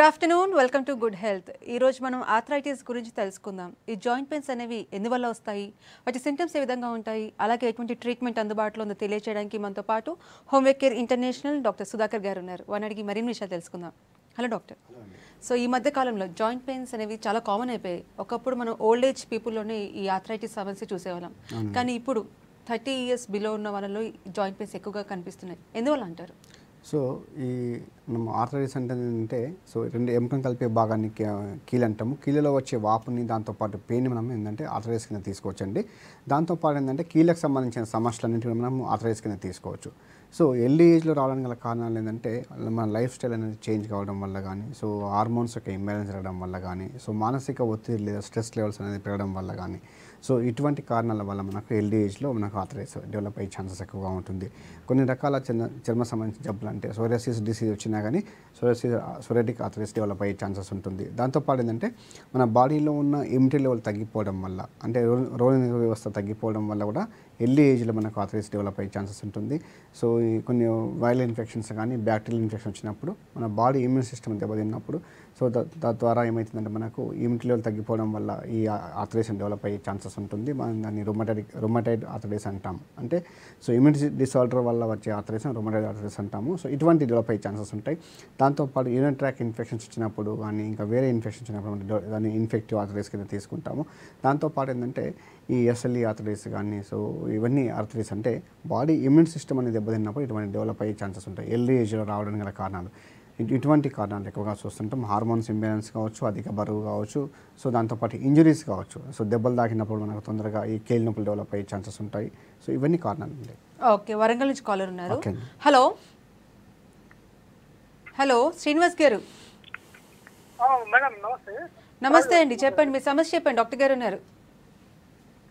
Afternoon welcome to good health. ఈ రోజు మనం ఆర్థరైటిస్ గురించి తెలుసుకుందాం. ఈ జాయింట్ పెయిన్స్ అనేవి ఎందువల్ల వస్తాయి, వాటి సింటమ్స్ ఏ విధంగా ఉంటాయి, అలాగే ఎటువంటి ట్రీట్మెంట్ అందుబాటులో ఉందో తెలియజేయడానికి మనతో పాటు homeware care international doctor Sudhakar గారు ఉన్నారు. వారిని అడిగి మరిన్ని విషయాలు తెలుసుకుందాం. Hello doctor. సో ఈ మధ్య కాలంలో జాయింట్ పెయిన్స్ అనేవి చాలా కామన్ అయిపోయాయి. ఒకప్పుడు మనం ఓల్డ్ ఏజ్ పీపుల్లోనే ఈ ఆర్థరైటిస్ సమస్య చూసేవాళ్ళం, కానీ ఇప్పుడు 30 years బిలో ఉన్న వాళ్ళలో జాయింట్ పెయిన్స్ ఎక్కువగా కనిపిస్తున్నాయి. ఎందువల్ల అంటారు? సో ఈ మనం ఆర్థరైటిస్ అంటే సో రెండు ఎముకలను కలిపే భాగాన్ని కీలు అంటాము. కీళ్ళలో వచ్చే వాపుని దాంతోపాటు పెయిన్ మనం ఏంటంటే ఆర్థరైటిస్ కింద తీసుకోవచ్చండి. దాంతోపాటు ఏంటంటే కీళ్ళకు సంబంధించిన సమస్యలన్నింటినీ మనం ఆర్థరైటిస్ కింద తీసుకోవచ్చు. సో ఎర్లీ ఏజ్లో రావడానికి గల కారణాలు ఏంటంటే మన లైఫ్ స్టైల్ అనేది చేంజ్ కావడం వల్ల కానీ, సో హార్మోన్స్ యొక్క ఇంబ్యాలెన్స్ జరగడం వల్ల కానీ, సో మానసిక ఒత్తిడి లేదా స్ట్రెస్ లెవెల్స్ అనేది పెరగడం వల్ల కానీ, సో ఇటువంటి కారణాల వల్ల మనకు ఎర్లీ ఏజ్లో మనకు ఆర్థరైటిస్ డెవలప్ అయ్యే ఛాన్సెస్ ఎక్కువగా ఉంటుంది. కొన్ని రకాల చర్మ సంబంధించిన జబ్బులు అంటే సోరియాసిస్ డిసీజ్ వచ్చినా కానీ సోరియాటిక్ ఆర్థరైటిస్ డెవలప్ అయ్యే ఛాన్సెస్ ఉంటుంది. దాంతోపాటు ఏంటంటే మన బాడీలో ఉన్న ఇమ్యూనిటీ లెవెల్ తగ్గిపోవడం వల్ల, అంటే రోగనిరోధక వ్యవస్థ తగ్గిపోవడం వల్ల కూడా ఎర్లీ ఏజ్లో మనకు ఆర్థరైటిస్ డెవలప్ అయ్యే ఛాన్సెస్ ఉంటుంది. సో కొన్ని వైరల్ ఇన్ఫెక్షన్స్ కానీ బ్యాక్టీరియల్ ఇన్ఫెక్షన్ వచ్చినప్పుడు మన బాడీ ఇమ్యూన్ సిస్టమ్ దెబ్బతిన్నప్పుడు సో తద్వారా ఏమవుతుందంటే మనకు ఇమ్యూనిటీ లెవెల్ తగ్గిపోవడం వల్ల ఈ ఆర్థరైటిస్ డెవలప్ అయ్యే ఛాన్సెస్ ఉంటుంది. మనం దాన్ని రొమటైడ్ ఆర్థరైటిస్ అంటాం. అంటే సో ఇమ్యూనిటీ డిసార్డర్ వల్ల వచ్చే ఆర్థరైటిస్ రొమటైడ్ ఆర్థరైటిస్ అంటాము. సో ఇటువంటి డెవలప్ అయ్యే ఛాన్సెస్ ఉంటాయి. దాంతోపాటు యూరినరీ ట్రాక్ ఇన్ఫెక్షన్స్ వచ్చినప్పుడు కానీ ఇంకా వేరే ఇన్ఫెక్షన్స్ వచ్చినప్పుడు దాన్ని ఇన్ఫెక్టివ్ ఆర్థరైటిస్ కింద తీసుకుంటాము. దాంతోపాటు ఏంటంటే ఈ ఎస్ఎల్ఈ ఆర్థరైటిస్ కానీ, సో ఇవన్నీ ఆర్థరైటిస్ అంటే బాడీ ఇమ్యూన్ సిస్టమ్ అనేది దెబ్బతిన్నప్పుడు ఇటువంటి డెవలప్ అయ్యే ఛాన్సెస్ ఉంటాయి. ఎర్లీ ఏజ్లో రావడానికి గల కారణాలు ఇటువంటి కారణాలు ఎక్కువగా చూస్తుంటాం. హార్మోన్స్ ఇంబ్యాలెన్స్ కావచ్చు, అధిక బరువు కావచ్చు, సో దాంతోపాటు ఇంజరీస్ కావచ్చు. సో దెబ్బలు తాకినప్పుడు మనకు తొందరగా ఈ కేల్ నొప్పులు డెవలప్ అయ్యే ఛాన్సెస్ ఉంటాయి. సో ఇవన్నీ కారణాలు ఉంటాయి. ఓకే, వరంగల్ నుంచి కాలర్ ఉన్నారు. హలో హలో శ్రీనివాస్ గారు. మేడం నమస్తే. నమస్తే అండి, చెప్పండి మీ సమస్య చెప్పండి. డాక్టర్ గారు ఉన్నారు.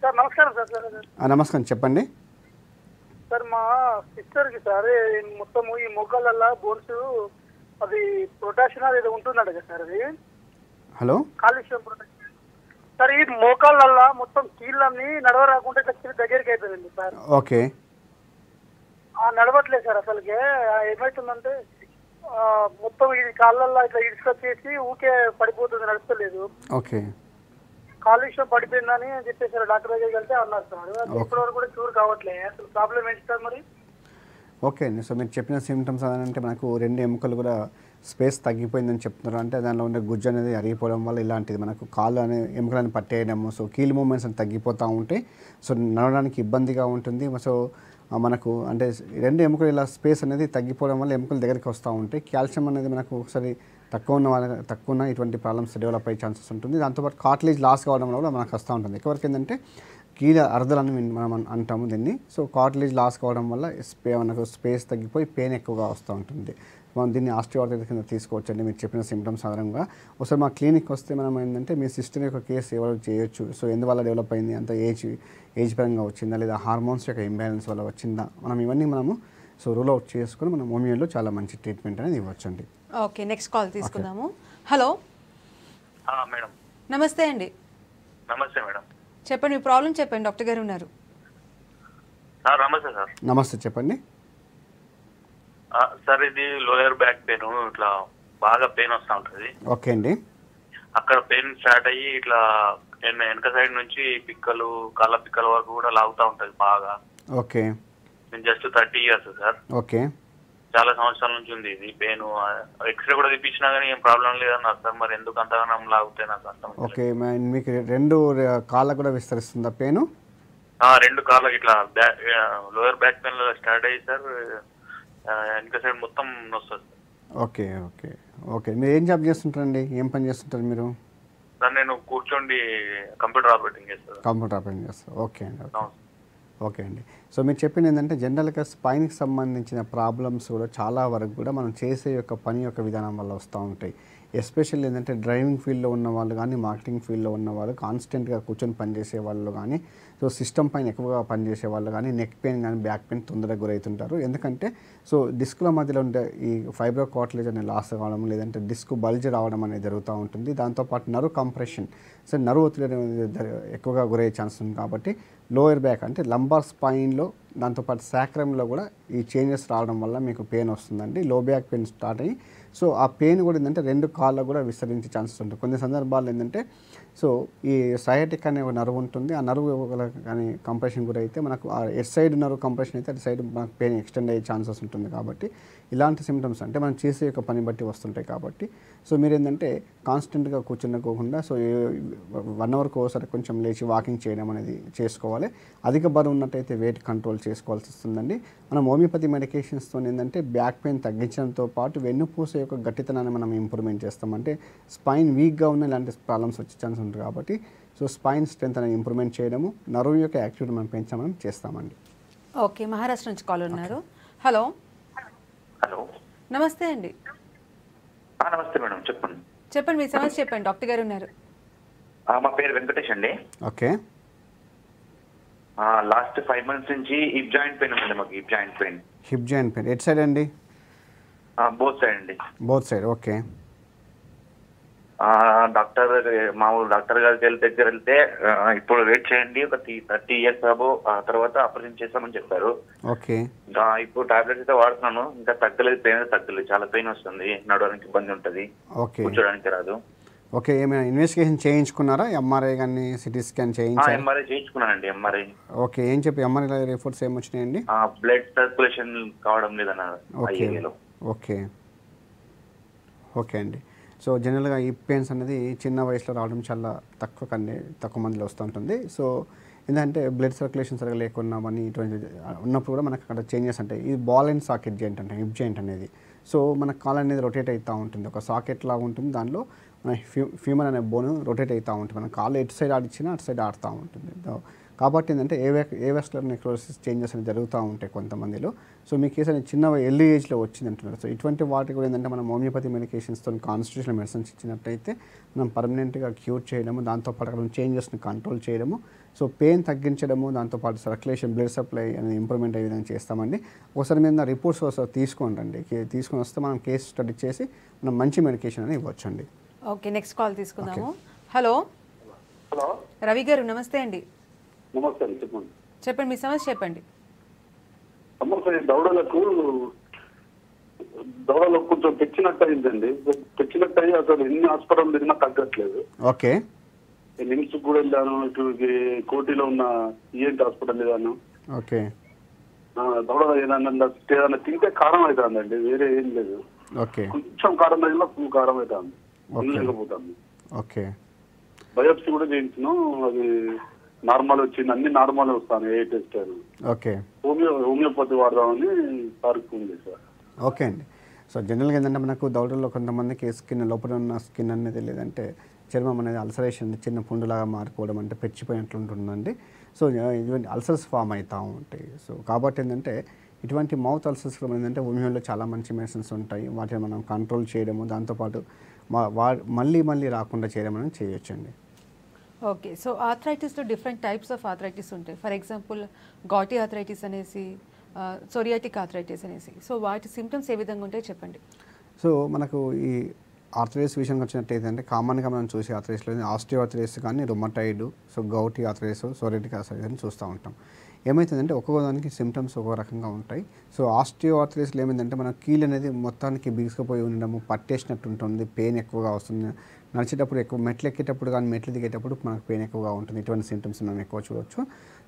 సార్ నమస్కారం సార్. నమస్కారం, చెప్పండి సార్ మా సిస్టర్కి సార్ మొత్తం ఈ మొగ్గలల్లా బోన్స్ అది ప్రొటెక్షన్ అది ఏదో ఉంటుందంట కదా సార్. అది హలో కాలుష్యం ప్రొటెక్షన్ సార్. ఈ మోకాళ్ళల్లా మొత్తం కీళ్ళని నడవ రాకుండా ఇట్లా దగ్గరికి అయిపోయింది సార్. ఓకే. నడవట్లేదు సార్ అసలుకే. ఏమవుతుందంటే మొత్తం ఇది కాళ్ళల్లో ఇట్లా ఇసుకొచ్చేసి ఊకే పడిపోతుంది, నడుస్తలేదు. ఓకే. కాలుష్యం పడిపోయిందని చెప్పేసారు. డాక్టర్ దగ్గరికి వెళ్తే అన్నారు సార్. ఇప్పటి వరకు కూడా క్యూర్ కావట్లేదు. అసలు ప్రాబ్లం ఏంటి సార్ మరి? ఓకే అండి. సో మీరు చెప్పిన సిమ్టమ్స్ అంటే మనకు రెండు ఎముకలు కూడా స్పేస్ తగ్గిపోయిందని చెప్తున్నారు. అంటే దానిలో ఉండే గుజ్జు అనేది అరిగిపోవడం వల్ల ఇలాంటిది మనకు కాళ్ళు అనే ఎముకలను పట్టేయడము, సో కీల్ మూమెంట్స్ అని తగ్గిపోతూ ఉంటాయి. సో నడవడానికి ఇబ్బందిగా ఉంటుంది. సో మనకు అంటే రెండు ఎముకలు ఇలా స్పేస్ అనేది తగ్గిపోవడం వల్ల ఎముకలు దగ్గరికి వస్తూ ఉంటాయి. కాల్షియం అనేది మనకు ఒకసారి తక్కువ ఉన్న ఇటువంటి ప్రాబ్లమ్స్ డెవలప్ అయ్యే ఛాన్సెస్ ఉంటుంది. దాంతోపాటు కార్టిలేజ్ లాస్ కావడం వల్ల మనకు వస్తూ ఉంటుంది. ఎక్కువరకు ఏంటంటే కీళ్ళ అరదలని మనం అంటాము దీన్ని. సో కార్టిలేజ్ లాస్ కావడం వల్ల మనకు స్పేస్ తగ్గిపోయి పెయిన్ ఎక్కువగా వస్తూ ఉంటుంది. మనం దీన్ని ఆస్టియోఆర్థరైటిస్ కింద తీసుకోవచ్చండి. మీరు చెప్పిన సిమ్టమ్స్ ఆధారంగా ఒకసారి మా క్లినిక్ వస్తే మనం ఏంటంటే మీ సిస్టర్ యొక్క కేసు ఎవరు చేయొచ్చు, సో ఎందువల్ల డెవలప్ అయింది, అంత ఏజ్ పరంగా వచ్చిందా లేదా హార్మోన్స్ యొక్క ఇంబ్యాలెన్స్ వల్ల వచ్చిందా, ఇవన్నీ మనము సో రూల్ అవుట్ చేసుకుని మనం హోమియోలో చాలా మంచి ట్రీట్మెంట్ అనేది ఇవ్వచ్చండి. ఓకే, నెక్స్ట్ కాల్ తీసుకుందాము. Hello madam. నమస్తే అండి. నమస్తే మేడం. చెప్పండి మీ ప్రాబ్లం చెప్పండి, డాక్టర్ గారు ఉన్నారు. నమస్తే సార్. నమస్తే, చెప్పండి సార్. ఇది లోయర్ బ్యాక్ పెయిన్, ఇట్లా బాగా పెయిన్ వస్తూ ఉంటుంది. ఓకే అండి. అక్కడ పెయిన్ స్టార్ట్ అయ్యి ఇట్లా వెనక సైడ్ నుంచి పిక్కలు, కాళ్ళ పిక్కల వరకు కూడా లాగుతూ ఉంటుంది బాగా. ఓకే. నేను జస్ట్ 30 years సార్. ఓకే. చాలా సంవత్సరాల నుంచి ఉంది ఇది పెయిన్. ఎక్స్రే కూడా తీపించినా కానీ ఏం ప్రాబ్లం లేదన్నారు సార్. మరి ఎందుకు అంతగానం లాగుతాయి నాకు అర్థం. ఓకే, మీకు రెండు కాళ్ళకు కూడా విస్తరిస్తుందా పెయిన్? రెండు కాళ్ళకి ఇట్లా లోయర్ బ్యాక్ పెయిన్ స్టార్ట్ అయ్యి సార్ వెనక సైడ్ మొత్తం వస్తుంది. Okay okay okay. మీరు ఏం జాబ్ చేస్తుంటారండి, ఏం పని చేస్తుంటారు మీరు? సార్ నేను కూర్చోండి కంప్యూటర్ ఆపరేటింగ్ చేస్తాను. కంప్యూటర్ ఆపరేటింగ్ చేస్తారు. ఓకే అండి. ఓకే అండి. సో మీరు చెప్పింది ఏంటంటే జనరల్గా స్పైన్కి సంబంధించిన ప్రాబ్లమ్స్ కూడా చాలా వరకు కూడా మనం చేసే యొక్క పని యొక్క విధానం వల్ల వస్తూ ఉంటాయి. ఎస్పెషల్లీ ఏంటంటే డ్రైవింగ్ ఫీల్డ్లో ఉన్న వాళ్ళు కానీ, మార్కెటింగ్ ఫీల్డ్లో ఉన్న వాళ్ళు, కాన్స్టెంట్గా కూర్చొని పనిచేసే వాళ్ళు కానీ, సో సిస్టమ్ పైన ఎక్కువగా పనిచేసే వాళ్ళు కానీ నెక్ పెయిన్ కానీ బ్యాక్ పెయిన్ తొందరగా గురవుతుంటారు. ఎందుకంటే సో డిస్కుల మధ్యలో ఉండే ఈ ఫైబ్రో కార్టిలేజ్ అనేది లాస్ కావడం, లేదంటే డిస్క్ బల్జ్ రావడం అనేది జరుగుతూ ఉంటుంది. దాంతోపాటు నర్వ్ కంప్రెషన్, సో నర్వ్ ఒత్తిడి అనేది ఎక్కువగా గురయ్యే ఛాన్స్ ఉంది. కాబట్టి లోయర్ బ్యాక్ అంటే లంబార్ స్పైన్లో, దాంతోపాటు శాక్రమ్లో కూడా ఈ చేంజెస్ రావడం వల్ల మీకు పెయిన్ వస్తుందండి. లో బ్యాక్ పెయిన్ స్టార్ట్ అయ్యి సో ఆ పెయిన్ కూడా ఏంటంటే 2 కాళ్ళకు కూడా విస్తరించే ఛాన్సెస్ ఉంటాయి. కొన్ని సందర్భాల్లో ఏంటంటే సో ఈ సయాటిక్ అనే ఒక నర్వ్ ఉంటుంది. ఆ నర్వ్ కానీ కంప్రెషన్ కూడా అయితే మనకు ఎట్ సైడ్ నర్వ్ కంప్రెషన్ అయితే అటు సైడ్ మనకు పెయిన్ ఎక్స్టెండ్ అయ్యే ఛాన్సెస్ ఉంటుంది. కాబట్టి ఇలాంటి సిమ్టమ్స్ అంటే మనం చేసే యొక్క పని బట్టి వస్తుంటాయి. కాబట్టి సో మీరు ఏంటంటే కాన్స్టెంట్గా కూర్చుండకోకుండా సో 1 అవర్కి ఒకసారి కొంచెం లేచి వాకింగ్ చేయడం అనేది చేసుకోవాలి. అధిక బరువు ఉన్నట్టయితే వెయిట్ కంట్రోల్ చేసుకోవాల్సి వస్తుందండి. మనం హోమియోపతి మెడికేషన్స్తో ఏంటంటే బ్యాక్ పెయిన్ తగ్గించడంతో పాటు వెన్నుపూస యొక్క గట్టితనాన్ని మనం ఇంప్రూవ్మెంట్ చేస్తాం. అంటే స్పైన్ వీక్గా ఉన్న ఇలాంటి ప్రాబ్లమ్స్ వచ్చే ఛాన్స్ ఉంటుంది. కాబట్టి సో స్పైన్ స్ట్రెంత్ అనేది ఇంప్రూవ్మెంట్ చేయడము, నర్వ్ యొక్క యాక్టివిటీ మనం పెంచడం చేస్తామండి. ఓకే, మహారాష్ట్ర నుంచి కాల్ ఉన్నారు. హలో హలో, నమస్తే అండి. నమస్తే మేడం, చెప్పండి. చెప్పండి, మీ సమస్య చెప్పండి, డాక్టర్ గారు ఉన్నారు. మా పేరు వెంకటేష్ అండి. ఓకే, లాస్ట్ 5 months నుంచి హిప్ జాయింట్ పెయిన్ ఉందండి. మాకు hip joint pain. Hip joint pain at side అండి? బోత్ సైడ్ అండి. Both side. ఓకే, మామూలు డాక్టర్ గారికి దగ్గర వెళ్తే ఇప్పుడు వెయిట్ చేయండి, ఒక 30 years అబో, ఆ తర్వాత ఆపరేషన్ చేస్తామని చెప్పారు. ఓకే, ఇప్పుడు టాబ్లెట్స్ అయితే వాడుతున్నాను, ఇంకా తగ్గలేదు, పెయిన్ అయితే తగ్గలేదు. చాలా పెయిన్ వస్తుంది, నడవడానికి ఇబ్బంది ఉంటుంది, కూర్చోడానికి రాదు. ఓకే, ఏమైనా ఇన్వెస్టిగేషన్ చేయించుకున్నారా? ఎంఆర్ఐ కానీ సిటీ స్కాన్ చేయించారా? ఎంఆర్ఐ చేయించుకున్నానండి. ఎంఆర్ఐ. ఓకే, ఏం చెప్పి ఎంఆర్ఐ రిపోర్ట్స్ ఏమొచ్చినాయండి? బ్లడ్ సర్క్యులేషన్ కావడం లేదన్నారు. ఓకే ఓకే ఓకే అండి. సో జనరల్గా ఈ పెయిన్స్ అనేది చిన్న వయసులో రావడం చాలా తక్కువ మందిలో వస్తూ ఉంటుంది. సో ఏంటంటే బ్లడ్ సర్క్యులేషన్ సరిగా లేకున్నా అని ఇటువంటి ఉన్నప్పుడు కూడా మనకు అక్కడ చేంజెస్ ఉంటాయి. ఇది బాల్ అండ్ సాకెట్ జాయింట్ అంటే హిప్ జాయింట్ అనేది. సో మన కాల్ అనేది రొటేట్ అవుతూ ఉంటుంది, ఒక సాకెట్ లాగా ఉంటుంది. దానిలో మన ఫ్యూమర్ అనే బోన్ రొటేట్ అవుతూ ఉంటుంది. మన కాళ్ళు ఎటు సైడ్ ఆడిచ్చినా అటు సైడ్ ఆడుతూ ఉంటుంది. కాబట్టి ఏంటంటే ఏవాస్కులర్ నెక్రోసిస్ చేంజెస్ అనేవి జరుగుతూ ఉంటాయి కొంతమందిలో. సో మీ కేసు అనేది చిన్న ఎర్లీ ఏజ్లో వచ్చింది అంటున్నారు. సో ఇటువంటి వాటికి కూడా ఏంటంటే మనం హోమియోపతి మెడికేషన్స్తో కాన్స్టిట్యూషనల్ మెడిసిన్స్ ఇచ్చినట్టయితే మనం పర్మనెంట్గా క్యూర్ చేయడము, దాంతోపాటు అక్కడ చేంజెస్ని కంట్రోల్ చేయడము, సో పెయిన్ తగ్గించడము, దాంతోపాటు సర్క్యులేషన్, బ్లడ్ సప్లై అనేది ఇంప్రూవ్మెంట్ అయ్యే విధంగా చేస్తామండి. ఒకసారి మీద రిపోర్ట్స్ ఒకసారి తీసుకొని వస్తే మనం కేసు స్టడీ చేసి మనం మంచి మెడికేషన్ అనేది ఇవ్వచ్చండి. ఓకే, నెక్స్ట్ కాల్ తీసుకుందాము. హలో హలో, రవి గారు నమస్తే అండి. నమస్తే అండి, చెప్పండి. చెప్పండి, మీ సమస్య చెప్పండి. దవడలకు కొంచెం తెచ్చినట్టు అయిందండి. తెచ్చినట్టు అయ్యి అసలు ఎన్ని హాస్పిటల్ తిరిగినా తగ్గట్లేదు. ఓకే, నిమ్స్ కూడా వెళ్ళాను, ఇటు కోటిలో ఉన్న ఈఎన్టీ హాస్పిటల్ వెళ్ళాను. ఓకే, దవడ ఏదన్నా తింటే కారం అవుతుందండి, వేరే ఏం లేదు. ఓకే, కొంచెం కారం తగిలినా ఫుల్ కారం అవుతుంది, తినలేకపోతుంది. ఓకే, బయోప్సీ కూడా చేయించినాం, అది నార్మల్ వచ్చింది, అన్ని నార్మల్ వస్తాను, ఏ టెస్ట్ అయినా. ఓకే, హోమియోపతి వాడదామని ఉంది సార్. ఓకే అండి. సో జనరల్గా ఏంటంటే మనకు దవడల్లో కొంతమందికి స్కిన్ లోపల ఉన్న స్కిన్ అనేది లేదంటే చర్మం అనేది అల్సరేషన్ చిన్న పుండులాగా మారిపోవడం, అంటే పెచ్చిపోయినట్లు ఉంటుందండి. సో ఇటువంటి అల్సర్స్ ఫామ్ అవుతూ ఉంటాయి. సో కాబట్టి ఏంటంటే ఇటువంటి మౌత్ అల్సర్స్లో ఏంటంటే హోమియోలో చాలా మంచి మెడిసిన్స్ ఉంటాయి. వాటిని మనం కంట్రోల్ చేయడము, దాంతోపాటు మళ్ళీ రాకుండా చేయడం అనేది చేయొచ్చండి. ఓకే, సో ఆర్థరైటిస్లో డిఫరెంట్ టైప్స్ ఆఫ్ ఆర్థరైటిస్ ఉంటాయి. ఫర్ ఎగ్జాంపుల్ గాటి ఆర్థరైటిస్ అనేసి, సోరియాటిక్ ఆర్థరైటిస్ అనేసి. సో వాటి సిమ్టమ్స్ ఏ విధంగా ఉంటాయో చెప్పండి. సో మనకు ఈ ఆర్థరైటిస్ విషయానికి వచ్చినట్టయితే అంటే కామన్గా మనం చూసే ఆర్థరైటిస్లో ఆస్టియో ఆర్థరైటిస్ కానీ, rheumatoid, so gouty arthritis, psoriatic arthritis అని చూస్తూ ఉంటాం. ఏమవుతుందంటే ఒక్కొక్క దానికి సిమ్టమ్స్ ఒక్కో రకంగా ఉంటాయి. సో ఆస్టియో ఆర్థరైటిస్లో ఏమైందంటే మన కీలు అనేది మొత్తానికి బిగుసుకుపోయి ఉండడము, పట్టేసినట్టు ఉంటుంది, పెయిన్ ఎక్కువగా వస్తుంది. నడిచేటప్పుడు ఎక్కువ మెట్లు ఎక్కేటప్పుడు కానీ మెట్లు దిగేటప్పుడు మనకు పెయిన్ ఎక్కువగా ఉంటుంది. ఇటువంటి సిమ్టమ్స్ మనం ఎక్కువ చూడవచ్చు.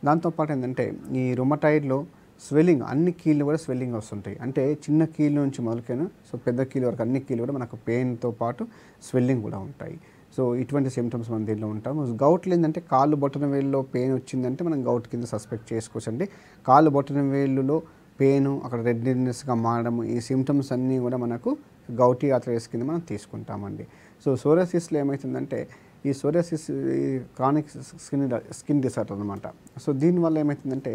దాంతోపాటు ఏంటంటే ఈ రుమటాయిడ్లో స్వెల్లింగ్, అన్ని కీళ్ళు కూడా స్వెల్లింగ్ వస్తుంటాయి. అంటే చిన్న కీళ్ళ నుంచి మొదలుకైనా సో పెద్ద కీళ్ళ వరకు అన్ని కీళ్ళు కూడా మనకు పెయిన్తో పాటు స్వెల్లింగ్ కూడా ఉంటాయి. సో ఇటువంటి సిమ్టమ్స్ మనం దీనిలో ఉంటాము. గౌట్లు ఏంటంటే కాళ్ళు బొట్టన వేలులో పెయిన్ వచ్చిందంటే మనం గౌట్ కింద సస్పెక్ట్ చేసుకోవచ్చండి. కాళ్ళు బొట్టన వేలులో పెయిన్, అక్కడ రెడ్నెస్గా మారడం, ఈ సిమ్టమ్స్ అన్నీ కూడా మనకు గౌటీ ఆర్థరైటిస్ కింద మనం తీసుకుంటామండి. సో సోరియాసిస్లో ఏమవుతుందంటే ఈ సోరియాసిస్ క్రానిక్ స్కిన్ డిసార్డర్ అనమాట. సో దీనివల్ల ఏమవుతుందంటే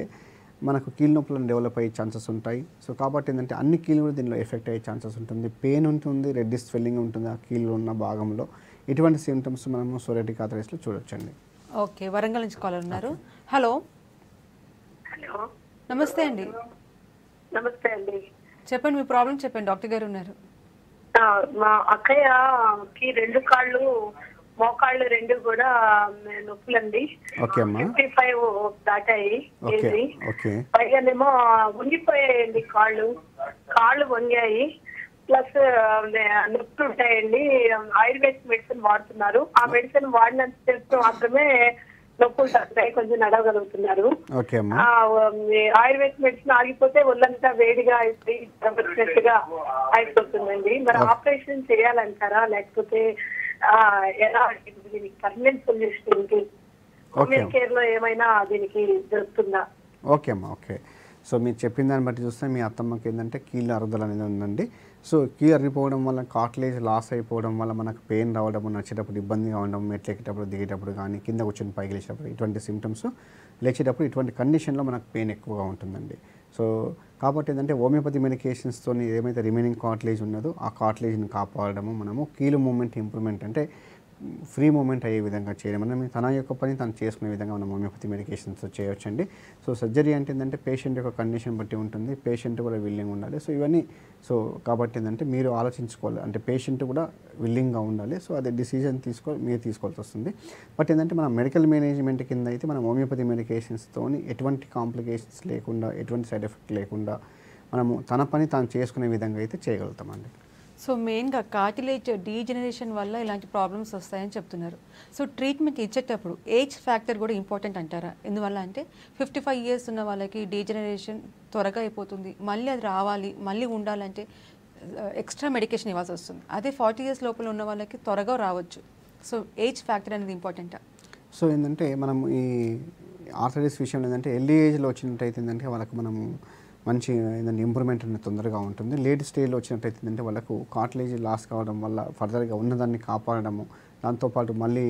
మనకు కీళ్ళ నొప్పులను డెవలప్ అయ్యే ఛాన్సెస్ ఉంటాయి. సో కాబట్టి ఏంటంటే అన్ని కీళ్ళు కూడా దీనిలో ఎఫెక్ట్ అయ్యే ఛాన్సెస్ ఉంటుంది. పెయిన్ ఉంటుంది, రెడ్డిష్ స్వెల్లింగ్ ఉంటుంది ఆ కీళ్ళు ఉన్న భాగంలో. ఇటువంటి సిమ్టమ్స్ మనము సోరియాటిక్ ఆర్థరైటిస్లో చూడొచ్చండి. ఓకే, వరంగల్ నుంచి కాలర్ ఉన్నారు. హలో హలో, నమస్తే అండి. నమస్తే అండి. చెప్పండి, మీ ప్రాబ్లం చెప్పండి, డాక్టర్ గారు ఉన్నారు. మా అక్కయ్యకి 2 కాళ్ళు, మోకాళ్ళు 2 కూడా నొప్పులండి. 55 దాటాయి ఏది. పైగానేమో వంగిపోయాయండి, కాళ్ళు వంగాయి. ప్లస్ నొప్పులు ఉంటాయండి. ఆయుర్వేదిక్ మెడిసిన్ వాడుతున్నారు. ఆ మెడిసిన్ వాడినంత సేపు మాత్రమే నొప్పులు తగ్గుతాయి, కొంచెం నడవగలుగుతున్నారు. ఆయుర్వేదిక్ మెడిసిన్ ఆగిపోతే ఒళ్ళంతా వేడిగా అయిపోయి వచ్చినట్టుగా అయిపోతుందండి. మరి ఆపరేషన్ చేయాలంటారా లేకపోతే ఎలా దీనికి పర్మనెంట్ సొల్యూషన్ ఏంటి? హోమియల్ కేర్ లో ఏమైనా దీనికి దొరుకుతుందా? ఓకే అమ్మా, ఓకే. సో మీరు చెప్పిన దాన్ని బట్టి చూస్తే మీ అత్తమ్మకి ఏంటంటే కీళ్ళ అరుగుదల అనేది ఉందండి. సో కీళ్ళు అరిగిపోవడం వల్ల కార్టిలేజ్ లాస్ అయిపోవడం వల్ల మనకు పెయిన్ రావడం, నచ్చేటప్పుడు ఇబ్బందిగా ఉండడం, మెట్లు ఎక్కేటప్పుడు దిగేటప్పుడు కానీ కింద కూర్చొని పైకి లేచేటప్పుడు ఇటువంటి సిమ్టమ్స్, లేచేటప్పుడు ఇటువంటి కండిషన్లో మనకు పెయిన్ ఎక్కువగా ఉంటుందండి. సో కాబట్టి ఏంటంటే హోమియోపతి మెడికేషన్స్తో ఏమైతే రిమైనింగ్ కార్టిలేజ్ ఉన్నదో ఆ కార్టిలేజ్ని కాపాడడము, మనము కీలు మూమెంట్ ఇంప్రూవ్మెంట్ అంటే ఫ్రీ మూమెంట్ అయ్యే విధంగా చేయడం, మనం తన యొక్క పని తను చేసుకునే విధంగా మనం హోమియోపతి మెడికేషన్స్ చేయవచ్చండి. సో సర్జరీ అంటే ఏంటంటే పేషెంట్ యొక్క కండిషన్ బట్టి ఉంటుంది, పేషెంట్ కూడా విల్లింగ్ ఉండాలి. సో ఇవన్నీ సో కాబట్టి ఏంటంటే మీరు ఆలోచించుకోవాలి, అంటే పేషెంట్ కూడా విల్లింగ్గా ఉండాలి. సో అదే డిసిజన్ మీరు తీసుకోవాల్సి వస్తుంది. బట్ ఏంటంటే మన మెడికల్ మేనేజ్మెంట్ కింద అయితే మనం హోమియోపతి మెడికేషన్స్తో ఎటువంటి కాంప్లికేషన్స్ లేకుండా, ఎటువంటి సైడ్ ఎఫెక్ట్ లేకుండా మనము తన పని తాను చేసుకునే విధంగా అయితే చేయగలుగుతామండి. సో మెయిన్గా కార్టిలేజ్ డీజనరేషన్ వల్ల ఇలాంటి ప్రాబ్లమ్స్ వస్తాయని చెప్తున్నారు. సో ట్రీట్మెంట్ ఇచ్చేటప్పుడు ఏజ్ ఫ్యాక్టర్ కూడా ఇంపార్టెంట్ అంటారా? ఎందువల్ల అంటే 55 years ఉన్న వాళ్ళకి డీజనరేషన్ త్వరగా అయిపోతుంది, మళ్ళీ అది రావాలి, మళ్ళీ ఉండాలంటే ఎక్స్ట్రా మెడికేషన్ ఇవ్వాల్సి వస్తుంది. అదే 40 years లోపల ఉన్న వాళ్ళకి త్వరగా రావచ్చు. సో ఏజ్ ఫ్యాక్టర్ అనేది ఇంపార్టెంటా? సో ఏంటంటే మనం ఈ ఆర్థరైటిస్ విషయంలో ఏంటంటే ఎర్లీ ఏజ్లో వచ్చినట్టయితే ఏంటంటే వాళ్ళకి మనము మంచి ఏంటంటే ఇంప్రూవ్మెంట్ అనేది తొందరగా ఉంటుంది. లేట్ స్టేజ్లో వచ్చినట్టయితే ఏంటంటే వాళ్ళకు కార్టిలేజ్ లాస్ కావడం వల్ల ఫర్దర్గా ఉన్నదాన్ని కాపాడడము, దాంతోపాటు మళ్ళీ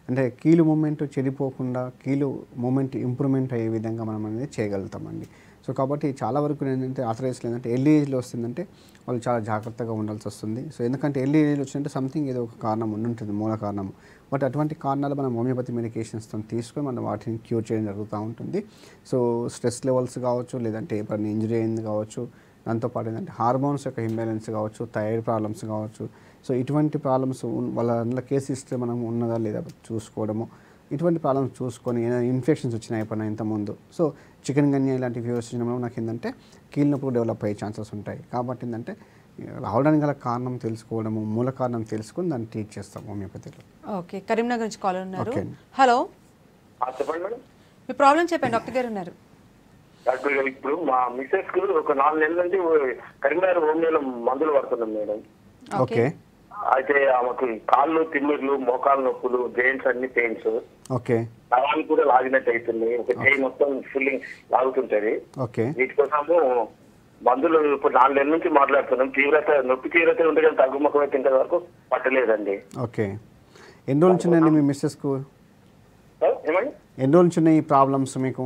అంటే కీలు మూమెంట్ చెడిపోకుండా కీలు మూమెంట్ ఇంప్రూవ్మెంట్ అయ్యే విధంగా మనం అనేది చేయగలుగుతామండి. సో కాబట్టి చాలా వరకు ఏంటంటే ఆర్థరైటిస్ ఏంటంటే ఎర్లీ ఏజ్లో వస్తుందంటే వాళ్ళు చాలా జాగ్రత్తగా ఉండాల్సి వస్తుంది. సో ఎందుకంటే ఎర్లీ ఏజ్లో వచ్చినట్టే సంథింగ్ ఏదో ఒక కారణం ఉంటుంది, మూల కారణము. బట్ అటువంటి కారణాలు మనం హోమియోపతి మెడికేషన్స్తో తీసుకొని మనం వాటిని క్యూర్ చేయడం జరుగుతూ ఉంటుంది. సో స్ట్రెస్ లెవెల్స్ కావచ్చు, లేదంటే ఎప్పుడైనా ఇంజరీ అయింది కావచ్చు, దాంతోపాటు ఏంటంటే హార్మోన్స్ యొక్క ఇంబ్యాలెన్స్ కావచ్చు, థైరాయిడ్ ప్రాబ్లమ్స్ కావచ్చు. సో ఇటువంటి ప్రాబ్లమ్స్ వాళ్ళ కేసు హిస్టరీ మనం ఉన్నదా లేదా చూసుకోవడము, ఇటువంటి ప్రాబ్లమ్స్ చూసుకొని ఏదైనా ఇన్ఫెక్షన్స్ వచ్చినాయి ఎప్పుడైనా ఇంతకుముందు, సో చికెన్ గన్యా ఇలాంటి ఫీవర్స్ వచ్చినప్పుడు నాకు ఏంటంటే కీళ్ళ నొప్పులు డెవలప్ అయ్యే ఛాన్సెస్ ఉంటాయి. కాబట్టి ఏంటంటే రావడానికి గల కారణం తెలుసుకోవడము, మూల కారణం తెలుసుకొని దాన్ని ట్రీట్ చేస్తాం హోమియోపతిలో. ఓకే, కరీంనగర్ నుంచి కాల్ ఉన్నారు. హలో, చెప్పండి మేడం. మీ ప్రాబ్లం చెప్పండి, డాక్టర్ గారు ఉన్నారు. డాక్టర్ గారు, ఇప్పుడు మా మిస్సెస్ కు ఒక 4 నెలల నుంచి కరీంనగర్ హోమియోలో మందులు పడుతున్నాం మేడం. ఓకే. అయితే ఆమెకు కాళ్ళు తిమ్మిర్లు, మోకాలు నొప్పులు, జెయింట్స్ అన్ని పెయిన్స్, ఓకే, నరాలు కూడా లాగినట్టు అవుతుంది, ఒక చేయి మొత్తం ఫుల్లింగ్ లాగుతుంటది. ఓకే. వీటి కోసము మందులు ఇప్పుడు 4 నెలల నుంచి మాట్లాడుతున్నాం. నొప్పి తీవ్రత ఉంటే కానీ తగ్గుముఖం అయితే ఇంత వరకు పట్టలేదండి. ఓకే. ఎన్ని రోజుల నుంచి ఉన్నాయండి మీ మిస్సెస్కు? ఏమండి, ఎన్ని రోజుల నుంచి ఉన్నాయి ఈ ప్రాబ్లమ్స్ మీకు?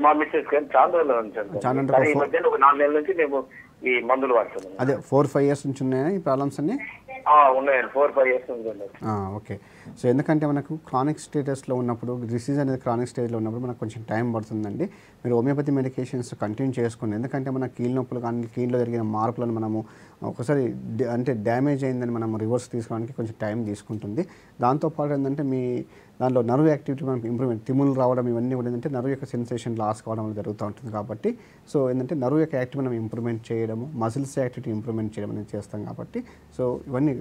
మా మిస్సెస్ కానీ చాలా రోజులు ఉంచండి. ఈ మధ్య ఒక 4 నెలల నుంచి మేము ఈ మందులు వాడుతున్నాం. అదే 4-5 years నుంచి ఉన్నాయా ఈ ప్రాబ్లమ్స్ అన్ని? ఉన్నాయండి, 4-5 years నుంచి ఉన్నాయి. ఓకే. సో ఎందుకంటే మనకు క్రానిక్ స్టేటస్లో ఉన్నప్పుడు, డిసీజ్ అనేది క్రానిక్ స్టేజ్లో ఉన్నప్పుడు మనకు కొంచెం టైం పడుతుందండి. మీరు హోమియోపతి మెడికేషన్స్ కంటిన్యూ చేసుకోండి. ఎందుకంటే మన కీళ్ళ నొప్పులు కానీ కీళ్ళలో జరిగిన మార్పులను మనము ఒకసారి అంటే డ్యామేజ్ అయిందని మనం రివర్స్ తీసుకోవడానికి కొంచెం టైం తీసుకుంటుంది. దాంతోపాటు ఏంటంటే మీ దానిలో నర్వ్ యాక్టివిటీ మనకు ఇంప్రూవ్మెంట్, తిమ్ములు రావడం ఇవన్నీ కూడా ఏంటంటే నర్వ్ యొక్క సెన్సేషన్ లాస్ కావడం జరుగుతూ ఉంటుంది. కాబట్టి సో ఏంటంటే నర్వ్ యొక్క యాక్టివిటీ మనం ఇంప్రూవ్మెంట్ చేయడము, మజిల్స్ యాక్టివిటీ ఇంప్రూవ్మెంట్ చేయడం అనేది చేస్తాం. కాబట్టి సో ఇవన్నీ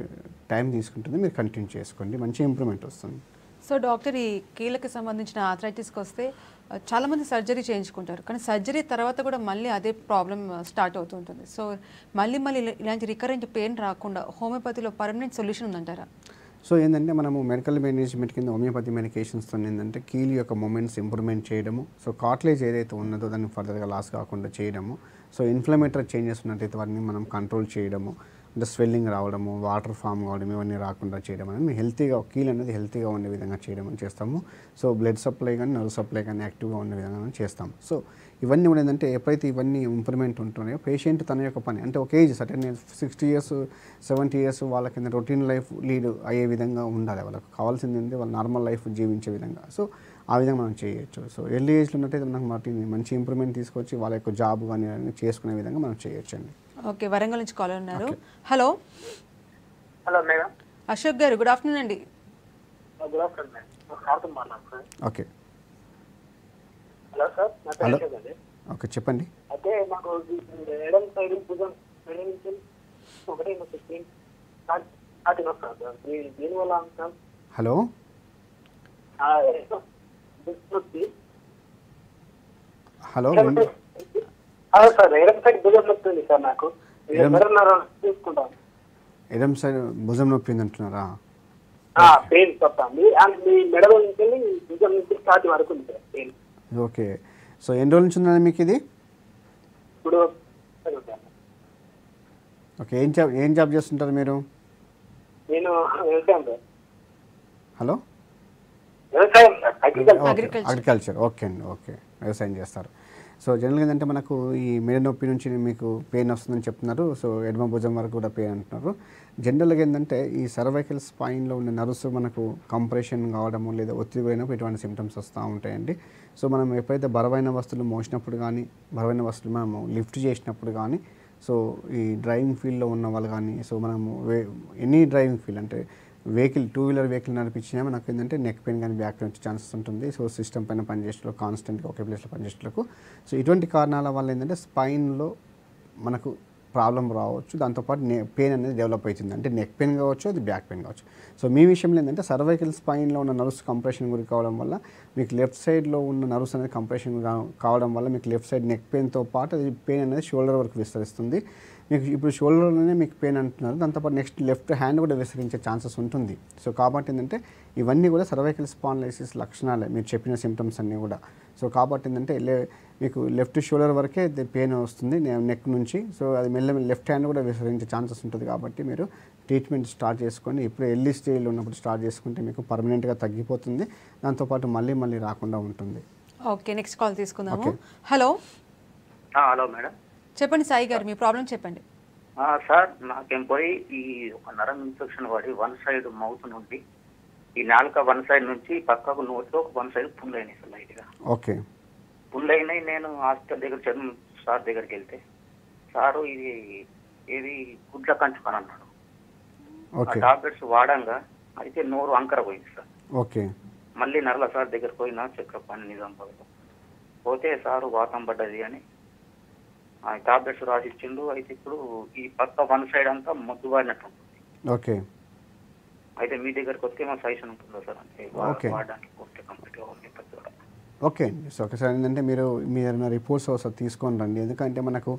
టైం తీసుకుంటుంది, మీరు కంటిన్యూ చేసుకోండి, మంచి ఇంప్రూవ్మెంట్ వస్తుంది. సో డాక్టర్, ఈ కీళ్ళకి సంబంధించిన ఆర్థరైటిస్కి వస్తే చాలామంది సర్జరీ చేయించుకుంటారు, కానీ సర్జరీ తర్వాత కూడా మళ్ళీ అదే ప్రాబ్లం స్టార్ట్ అవుతుంటుంది. సో మళ్ళీ ఇలాంటి రికరెంట్ పెయిన్ రాకుండా హోమియోపతిలో పర్మనెంట్ సొల్యూషన్ ఉందంటారా? సో ఏంటంటే మనము మెడికల్ మేనేజ్మెంట్ కింద హోమియోపతి మెడికేషన్స్తో ఏంటంటే కీలు యొక్క మూమెంట్స్ ఇంప్రూవ్మెంట్ చేయడము, సో కార్టిలేజ్ ఏదైతే ఉన్నదో దాన్ని ఫర్దర్గా లాస్ కాకుండా చేయడము, సో ఇన్ఫ్లమేటరీ చేంజెస్ ఉన్నట్టయితే వాటిని మనం కంట్రోల్ చేయడము, అంటే స్వెల్లింగ్ రావడము, వాటర్ ఫామ్ కావడం ఇవన్నీ రాకుండా చేయడం అనేది హెల్తీగా, కీలు అనేది హెల్తీగా ఉండే విధంగా చేయడం అని చేస్తాము. సో బ్లడ్ సప్లై కానీ నర్వ్ సప్లై కానీ యాక్టివ్గా ఉండే విధంగా చేస్తాము. సో ఇవన్నీ కూడా ఏంటంటే ఎప్పుడైతే ఇవన్నీ ఇంప్రూవ్మెంట్ ఉంటున్నాయో పేషెంట్ తన యొక్క పని అంటే ఒక ఏజ్ సర్టెన్ 60 years 70 years వాళ్ళ కింద రొటీన్ లైఫ్ లీడ్ అయ్యే విధంగా ఉండాలి. వాళ్ళకి కావాల్సింది ఏంటి, వాళ్ళ నార్మల్ లైఫ్ జీవించే విధంగా. సో ఆ విధంగా మనం చేయొచ్చు. సో ఎర్లీ ఏజ్లో ఉన్నట్టయితే మనకు మంచి ఇంప్రూవ్మెంట్ తీసుకొచ్చి వాళ్ళ యొక్క జాబ్ కానీ చేసుకునే విధంగా మనం చేయొచ్చు అండి. ఓకే, వరంగల్ నుంచి కాల్ ఉన్నారు. Hello. Hello madam. Ashok garu, good afternoon అండి. Good afternoon madam. Okay. Hello sir, hello. Okay, చెప్పండి. అయితే మాకు ఎడం సైడ్ భుజం ఒకటే అది వస్తుంది సార్ దీనివల్ల అంటాం హలో హలో సార్ ఎడం సైడ్ భుజం వస్తుంది సార్ నాకు తీసుకుంటాను ఎడం సైడ్ భుజం నొప్పి అంటున్నారా? పెయిన్ వస్తుంది అండ్ మీ మెడలో నుంచి భుజం నుంచి స్టార్ట్ వరకు ఉంది సార్ పెయిన్. ఓకే. సో ఎన్ని రోజుల నుంచి ఉందండి మీకు ఇది? ఇప్పుడు ఓకే. ఏం జాబ్ చేస్తుంటారు మీరు? నేను వ్యవసాయం సార్. హలో వ్యవసాయం సార్, అగ్రికల్చర్. ఓకే అండి. ఓకే, వ్యవసాయం చేస్తారు. సో జనరల్గా ఏంటంటే మనకు ఈ మెడ నొప్పి నుంచి మీకు పెయిన్ వస్తుందని చెప్తున్నారు. సో ఎడమ భుజం వరకు కూడా పెయిన్ అంటున్నారు. జనరల్గా ఏంటంటే ఈ సర్వైకల్ స్పైన్లో ఉన్న నర్వ్స్ మనకు కంప్రెషన్ కావడము లేదా ఒత్తిడి పోయినప్పుడు ఇటువంటి సిమ్టమ్స్ వస్తూ ఉంటాయండి. సో మనం ఎప్పుడైతే బరువైన వస్తువులు మోసినప్పుడు కానీ బరువైన వస్తువులు మనము లిఫ్ట్ చేసినప్పుడు కానీ సో ఈ డ్రైవింగ్ ఫీల్డ్లో ఉన్న వాళ్ళు కానీ సో మనము ఎనీ డ్రైవింగ్ ఫీల్డ్ అంటే వెహికల్ 2-వీలర్ వెహికల్ నడిపించినా మనకు ఏంటంటే నెక్ పెయిన్ కానీ బ్యాక్ పెయిన్ వచ్చే ఛాన్సెస్ ఉంటుంది. సో సిస్టమ్ పైన పనిచేసేటప్పుడు కాన్స్టెంట్గా ఒకే ప్లేస్లో పనిచేసేటప్పుడు సో ఇటువంటి కారణాల వల్ల ఏంటంటే స్పైన్లో మనకు ప్రాబ్లం రావచ్చు. దాంతోపాటు పెయిన్ అనేది డెవలప్ అవుతుంది. అంటే నెక్ పెయిన్ కావచ్చు, అది బ్యాక్ పెయిన్ కావచ్చు. సో మీ విషయంలో ఏంటంటే సర్వైకల్ స్పైన్లో ఉన్న నర్వ్స్ కంప్రెషన్ గురి కావడం వల్ల మీకు లెఫ్ట్ సైడ్లో ఉన్న నర్వ్స్ అనేది కంప్రెషన్ కావడం వల్ల మీకు లెఫ్ట్ సైడ్ నెక్ పెయిన్తో పాటు అది పెయిన్ అనేది షోల్డర్ వరకు విస్తరిస్తుంది. మీకు ఇప్పుడు షోల్డర్లోనే మీకు పెయిన్ అంటున్నారు, దాంతోపాటు నెక్స్ట్ లెఫ్ట్ హ్యాండ్ కూడా విస్తరించే ఛాన్సెస్ ఉంటుంది. సో కాబట్టి ఏంటంటే ఇవన్నీ కూడా సర్వైకల్ స్పాండిలైసిస్ లక్షణాలే, మీరు చెప్పిన సిమ్టమ్స్ అన్నీ కూడా. సో కాబట్టి ఏంటంటే మీకు లెఫ్ట్ షోల్డర్ వరకే పెయిన్ వస్తుంది నెక్ నుంచి. సో అది మెల్లమెల్ల లెఫ్ట్ హ్యాండ్ కూడా విస్తరించే ఛాన్సెస్ ఉంటుంది. కాబట్టి మీరు ట్రీట్మెంట్ స్టార్ట్ చేసుకోండి. ఇప్పుడు ఎర్లీ స్టేజ్లో ఉన్నప్పుడు స్టార్ట్ చేసుకుంటే మీకు పర్మనెంట్గా తగ్గిపోతుంది. దాంతోపాటు మళ్ళీ రాకుండా ఉంటుంది. ఓకే, నెక్స్ట్ కాల్ తీసుకుందాము. హలో హలో మేడం, చెప్పండి సాయి గారు, మీ ప్రాబ్లం చెప్పండి. సార్ నాకేం పోయి ఈ ఒక నరం ఇన్ఫెక్షన్ పడి వన్ సైడ్ మౌత్ నుండి ఈ నాలుక వన్ సైడ్ నుంచి పక్కకు నోట్లో వన్ సైడ్ పుండ్లు అయినాయి సార్ లైట్గా. ఓకే. పుండ్లు అయినాయి. నేను హాస్పిటల్ దగ్గర చర్మం సార్ దగ్గరికి వెళ్తే సారు ఇది గుడ్ల కంచు అని అన్నాడు. టాబ్లెట్స్ వాడంగా అయితే నోరు అంకర పోయింది సార్. ఓకే. మళ్ళీ నర్ల సార్ దగ్గర పోయినా చెకప్ అని నిజాం పోతే సారు వాతం పడ్డది అని టాబ్లెట్స్ రాసిచ్చిండు. అయితే ఇప్పుడు ఈ పక్క వన్ సైడ్ అంతా మొద్దు వాడినట్టు ఉంటుంది. ఓకే. అయితే మీ దగ్గరకు వస్తే మా సజెషన్ ఉంటుందా సార్? అంటే వాడడానికి వస్తే కంప్లీట్గా ఓకే అండి. సో ఒకసారి ఏంటంటే మీరు రిపోర్ట్స్ ఒకసారి తీసుకొని రండి. ఎందుకంటే మనకు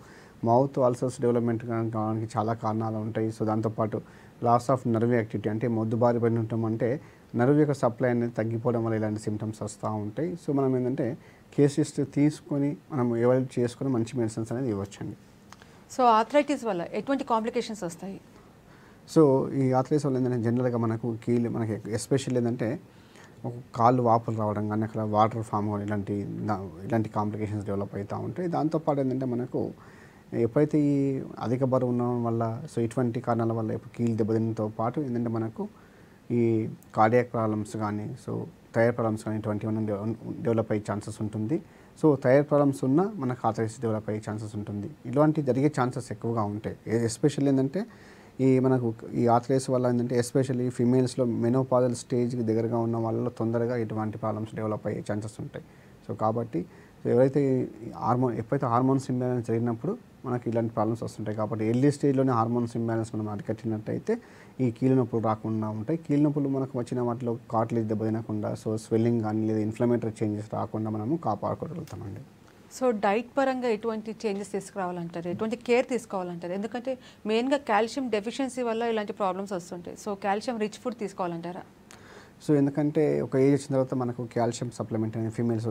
మౌత్ అల్సర్స్ డెవలప్మెంట్ కావడానికి చాలా కారణాలు ఉంటాయి. సో దాంతోపాటు లాస్ ఆఫ్ నర్వ్ యాక్టివిటీ అంటే మొద్దు బారిపడి ఉండటం అంటే నర్వ్ యొక్క సప్లై అనేది తగ్గిపోవడం వల్ల ఇలాంటి సిమ్టమ్స్ వస్తూ ఉంటాయి. సో మనం ఏంటంటే కేసెస్ తీసుకొని మనం ఎవాల్యుయేట్ చేసుకొని మంచి మెడిసిన్స్ అనేది ఇవ్వచ్చండి. సో ఆర్థరైటిస్ వల్ల ఎటువంటి కాంప్లికేషన్స్ వస్తాయి? సో ఈ ఆర్థరైటిస్ వల్ల ఏంటంటే జనరల్గా మనకు మనకి ఎస్పెషల్ ఏంటంటే కాళ్ళు వాపులు రావడం కానీ అక్కడ వాటర్ ఫామ్ కానీ ఇలాంటి కాంప్లికేషన్స్ డెవలప్ అవుతూ ఉంటాయి. దాంతోపాటు ఏంటంటే మనకు ఎప్పుడైతే ఈ అధిక బరువు ఉండడం వల్ల సో ఇటువంటి కారణాల వల్ల కీలు దెబ్బతినతో పాటు ఏంటంటే మనకు ఈ కార్డియాక్ ప్రాబ్లమ్స్ కానీ సో థైరాయిడ్ ప్రాబ్లమ్స్ కానీ ఇటువంటివన్నీ డెవలప్ అయ్యే ఛాన్సెస్ ఉంటుంది. సో థైరాయిడ్ ప్రాబ్లమ్స్ ఉన్నా మనకు ఆర్థరైటిస్ డెవలప్ అయ్యే ఛాన్సెస్ ఉంటుంది. ఇలాంటి జరిగే ఛాన్సెస్ ఎక్కువగా ఉంటాయి. ఎస్పెషల్లీ ఏంటంటే మనకు ఈ ఆర్థరైటిస్ వల్ల ఏంటంటే ఎస్పెషల్లీ ఫీమేల్స్లో మెనోపాజల్ స్టేజ్కి దగ్గరగా ఉన్న వాళ్ళలో తొందరగా ఇటువంటి ప్రాబ్లమ్స్ డెవలప్ అయ్యే ఛాన్సెస్ ఉంటాయి. సో కాబట్టి ఎప్పుడైతే హార్మోన్స్ ఇంబ్యాలెన్స్ జరిగినప్పుడు మనకి ఇలాంటి ప్రాబ్లమ్స్ వస్తుంటాయి. కాబట్టి ఎర్లీ స్టేజ్లోనే హార్మోన్స్ ఇంబ్యాలెన్స్ మనం అరికట్టినట్టయితే ఈ కీళ్ళ నొప్పులు రాకుండా ఉంటాయి. కీళ్ళ నొప్పులు మనకు వచ్చిన వాటిలో కార్టిలేజ్ దెబ్బతినకుండా సో స్వెల్లింగ్ కానీ లేదా ఇన్ఫ్లమేటరీ చేంజెస్ రాకుండా మనము కాపాడుకోగలుగుతామండి. సో డైట్ పరంగా ఎటువంటి చేంజెస్ తీసుకురావాలంటారు, ఎటువంటి కేర్ తీసుకోవాలంటారు? ఎందుకంటే మెయిన్గా కాల్షియం డెఫిషియన్సీ వల్ల ఇలాంటి ప్రాబ్లమ్స్ వస్తుంటాయి. సో కాల్షియం రిచ్ ఫుడ్ తీసుకోవాలంటారా? సో ఎందుకంటే ఒక ఏజ్ వచ్చిన తర్వాత మనకు కాల్షియం సప్లిమెంట్ అనేది ఫీమేల్స్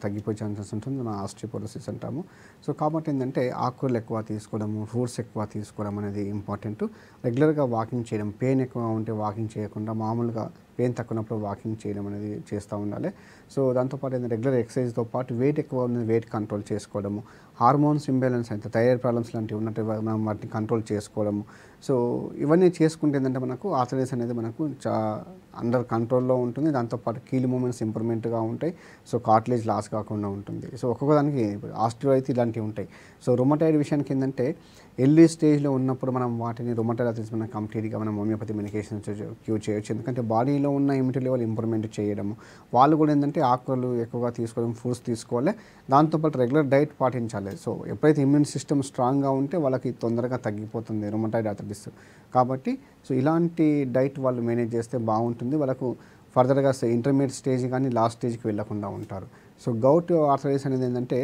తగ్గిపోయే ఛాన్సెస్ ఉంటుంది, మనం ఆస్టియోపోరోసిస్ అంటాము. సో కాబట్టి ఏంటంటే ఆకుకూరలు ఎక్కువ తీసుకోవడము, ఫ్రూట్స్ ఎక్కువ తీసుకోవడం అనేది ఇంపార్టెంట్. రెగ్యులర్గా వాకింగ్ చేయడం, పెయిన్ ఎక్కువ ఉంటే వాకింగ్ చేయకుండా మామూలుగా పెయిన్ తక్కువనప్పుడు వాకింగ్ చేయడం అనేది చేస్తూ ఉండాలి. సో దాంతోపాటు ఏంటంటే రెగ్యులర్ ఎక్సర్సైజ్తో పాటు వెయిట్ ఎక్కువ ఉన్నది వెయిట్ కంట్రోల్ చేసుకోవడము, హార్మోన్స్ ఇంబ్యాలెన్స్ అయితే థైరాయిడ్ ప్రాబ్లమ్స్ లాంటివి ఉన్నట్టు మనం వాటిని కంట్రోల్ చేసుకోవడము. సో ఇవన్నీ చేసుకుంటే ఏంటంటే మనకు ఆర్థరైటిస్ అనేది మనకు అండర్ కంట్రోల్లో ఉంటుంది. దాంతోపాటు కీలు మూమెంట్స్ ఇంప్రూవ్మెంట్గా ఉంటాయి. సో కార్టిలేజ్ లాస్ కాకుండా ఉంటుంది. సో ఒక్కొక్క దానికి ఆస్టియో అయితే ఇలాంటివి ఉంటాయి. సో రొమటాయిడ్ విషయానికి ఏంటంటే ఎర్లీ స్టేజ్లో ఉన్నప్పుడు మనం వాటిని రొమటైడ్ ఆర్థరైటిస్ మనం కంప్లీట్గా మనం హోమియోపతి మెడికేషన్ క్యూర్ చేయొచ్చు. ఎందుకంటే బాడీలో ఉన్న ఇమ్యూనిటీ లెవెల్ ఇంప్రూవ్మెంట్ చేయడము, వాళ్ళు కూడా ఏంటంటే ఆకుకూరలు ఎక్కువగా తీసుకోవడం, ఫ్రూట్స్ తీసుకోవాలి, దాంతోపాటు రెగ్యులర్ డైట్ పాటించాలి. సో ఎప్పుడైతే ఇమ్యూన్ సిస్టమ్ స్ట్రాంగ్గా ఉంటే వాళ్ళకి తొందరగా తగ్గిపోతుంది రొమటైడ్ ఆర్థరైటిస్. కాబట్టి సో ఇలాంటి డైట్ వాళ్ళు మేనేజ్ చేస్తే బాగుంటుంది. వాళ్ళకు ఫర్దర్గా ఇంటర్మీడియట్ స్టేజ్ కానీ లాస్ట్ స్టేజ్కి వెళ్ళకుండా ఉంటారు. సో గౌట్ ఆర్థరైటిస్ అనేది ఏంటంటే